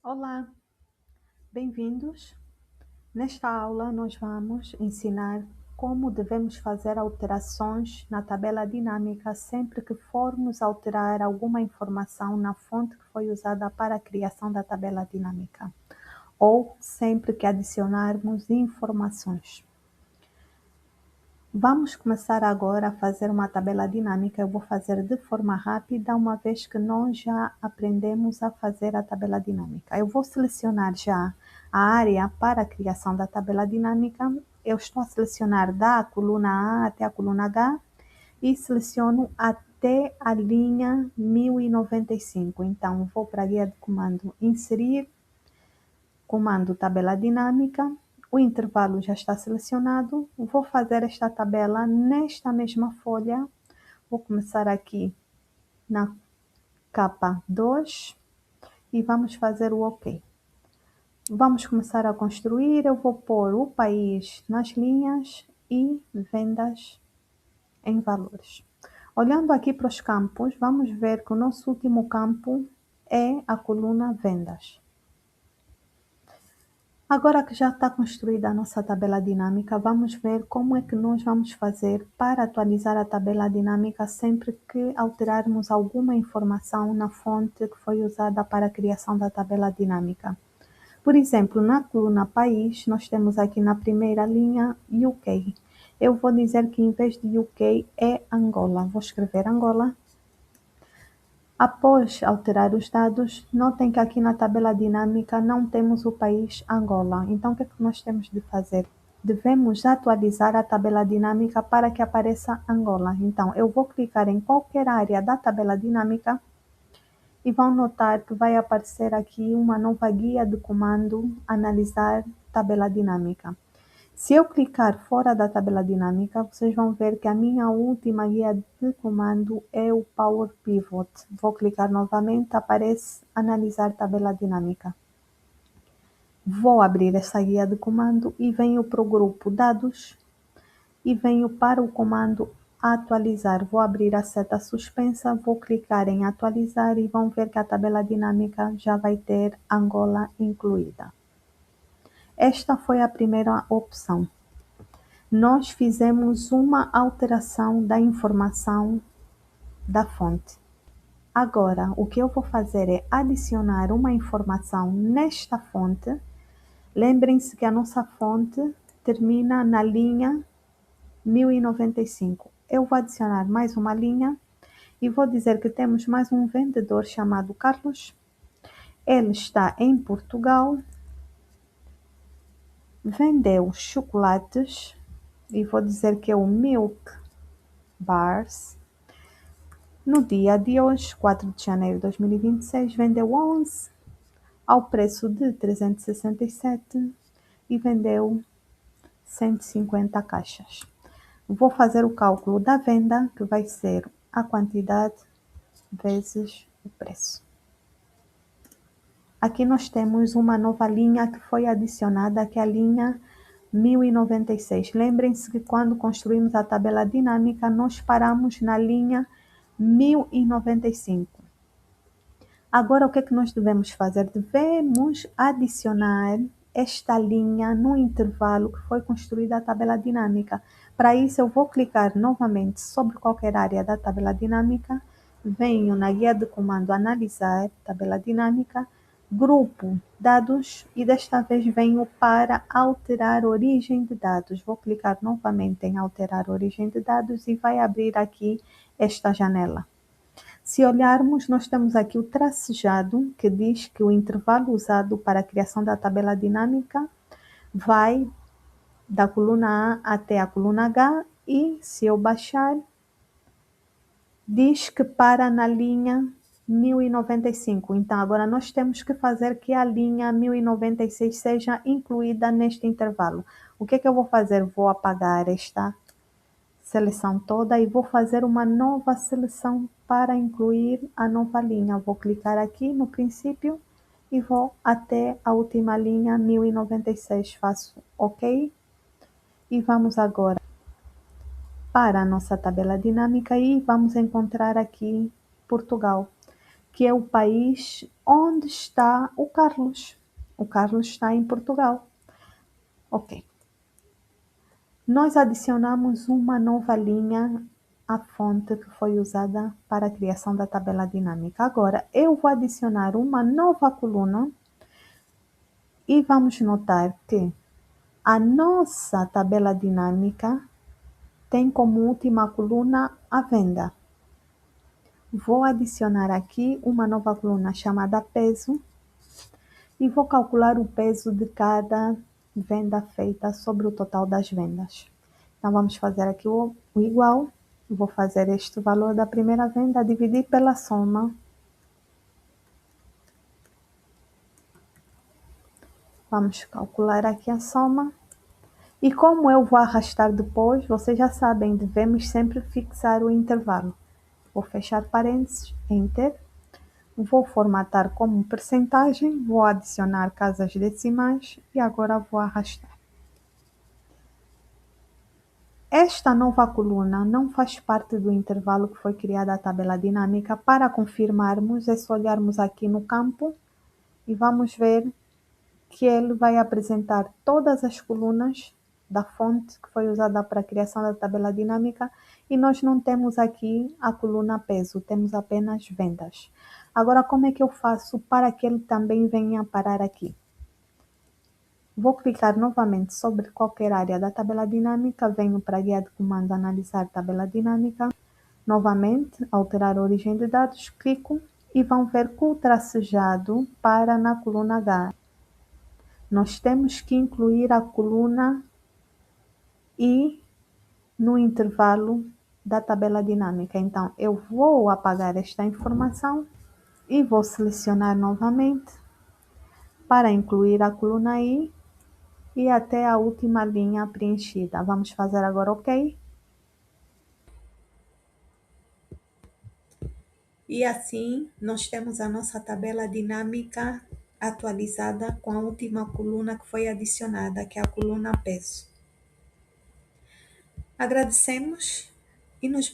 Olá, bem-vindos. Nesta aula, nós vamos ensinar como devemos fazer alterações na tabela dinâmica sempre que formos alterar alguma informação na fonte que foi usada para a criação da tabela dinâmica, ou sempre que adicionarmos informações. Vamos começar agora a fazer uma tabela dinâmica. Eu vou fazer de forma rápida, uma vez que nós já aprendemos a fazer a tabela dinâmica. Eu vou selecionar já a área para a criação da tabela dinâmica. Eu estou a selecionar da coluna A até a coluna H e seleciono até a linha 1095. Então, vou para a guia de comando inserir, comando tabela dinâmica. O intervalo já está selecionado. Vou fazer esta tabela nesta mesma folha. Vou começar aqui na capa 2 e vamos fazer o OK. Vamos começar a construir. Eu vou pôr o país nas linhas e vendas em valores. Olhando aqui para os campos, vamos ver que o nosso último campo é a coluna vendas. Agora que já está construída a nossa tabela dinâmica, vamos ver como é que nós vamos fazer para atualizar a tabela dinâmica sempre que alterarmos alguma informação na fonte que foi usada para a criação da tabela dinâmica. Por exemplo, na coluna país, nós temos aqui na primeira linha UK. Eu vou dizer que em vez de UK é Angola. Vou escrever Angola. Após alterar os dados, notem que aqui na tabela dinâmica não temos o país Angola. Então, o que é que nós temos de fazer? Devemos atualizar a tabela dinâmica para que apareça Angola. Então, eu vou clicar em qualquer área da tabela dinâmica e vão notar que vai aparecer aqui uma nova guia de comando Analisar tabela dinâmica. Se eu clicar fora da tabela dinâmica, vocês vão ver que a minha última guia de comando é o Power Pivot. Vou clicar novamente, aparece Analisar tabela dinâmica. Vou abrir essa guia de comando e venho para o grupo Dados e venho para o comando Atualizar. Vou abrir a seta suspensa, vou clicar em Atualizar e vão ver que a tabela dinâmica já vai ter Angola incluída. Esta foi a primeira opção. Nós fizemos uma alteração da informação da fonte. Agora, o que eu vou fazer é adicionar uma informação nesta fonte. Lembrem-se que a nossa fonte termina na linha 1095. Eu vou adicionar mais uma linha e vou dizer que temos mais um vendedor chamado Carlos. Ele está em Portugal, vendeu chocolates e vou dizer que é o Milk Bars. No dia de hoje, 4 de janeiro de 2026, vendeu 11 ao preço de 367 e vendeu 150 caixas. Vou fazer o cálculo da venda, que vai ser a quantidade vezes o preço. Aqui nós temos uma nova linha que foi adicionada, que é a linha 1096. Lembrem-se que quando construímos a tabela dinâmica, nós paramos na linha 1095. Agora, o que é que nós devemos fazer? Devemos adicionar esta linha no intervalo que foi construída a tabela dinâmica. Para isso, eu vou clicar novamente sobre qualquer área da tabela dinâmica, venho na guia de comando Analisar, tabela dinâmica, grupo Dados e desta vez venho para Alterar origem de dados. Vou clicar novamente em Alterar origem de dados e vai abrir aqui esta janela. Se olharmos, nós temos aqui o tracejado, que diz que o intervalo usado para a criação da tabela dinâmica vai da coluna A até a coluna H e, se eu baixar, diz que para na linha 1095. Então, agora nós temos que fazer que a linha 1096 seja incluída neste intervalo. O que é que eu vou fazer? Vou apagar esta seleção toda e vou fazer uma nova seleção para incluir a nova linha. Vou clicar aqui no princípio e vou até a última linha 1096. Faço OK. E vamos agora para a nossa tabela dinâmica e vamos encontrar aqui Portugal. que é o país onde está o Carlos. O Carlos está em Portugal. Ok. Nós adicionamos uma nova linha à fonte que foi usada para a criação da tabela dinâmica. Agora, eu vou adicionar uma nova coluna e vamos notar que a nossa tabela dinâmica tem como última coluna a venda. Vou adicionar aqui uma nova coluna chamada peso e vou calcular o peso de cada venda feita sobre o total das vendas. Então, vamos fazer aqui o igual. Vou fazer este valor da primeira venda, dividir pela soma. Vamos calcular aqui a soma. E como eu vou arrastar depois, vocês já sabem, devemos sempre fixar o intervalo. Vou fechar parênteses, Enter. Vou formatar como percentagem, vou adicionar casas decimais e agora vou arrastar. Esta nova coluna não faz parte do intervalo que foi criada a tabela dinâmica. Para confirmarmos, é só olharmos aqui no campo e vamos ver que ele vai apresentar todas as colunas da fonte que foi usada para a criação da tabela dinâmica e nós não temos aqui a coluna peso, temos apenas vendas. Agora, como é que eu faço para que ele também venha parar aqui? Vou clicar novamente sobre qualquer área da tabela dinâmica, venho para a guia de comando analisar tabela dinâmica, novamente alterar a origem de dados, clico e vão ver que o tracejado para na coluna H. Nós temos que incluir a coluna I no intervalo da tabela dinâmica. Então, eu vou apagar esta informação e vou selecionar novamente para incluir a coluna I e até a última linha preenchida. Vamos fazer agora OK. E assim, nós temos a nossa tabela dinâmica atualizada com a última coluna que foi adicionada, que é a coluna peso. Agradecemos e nos vemos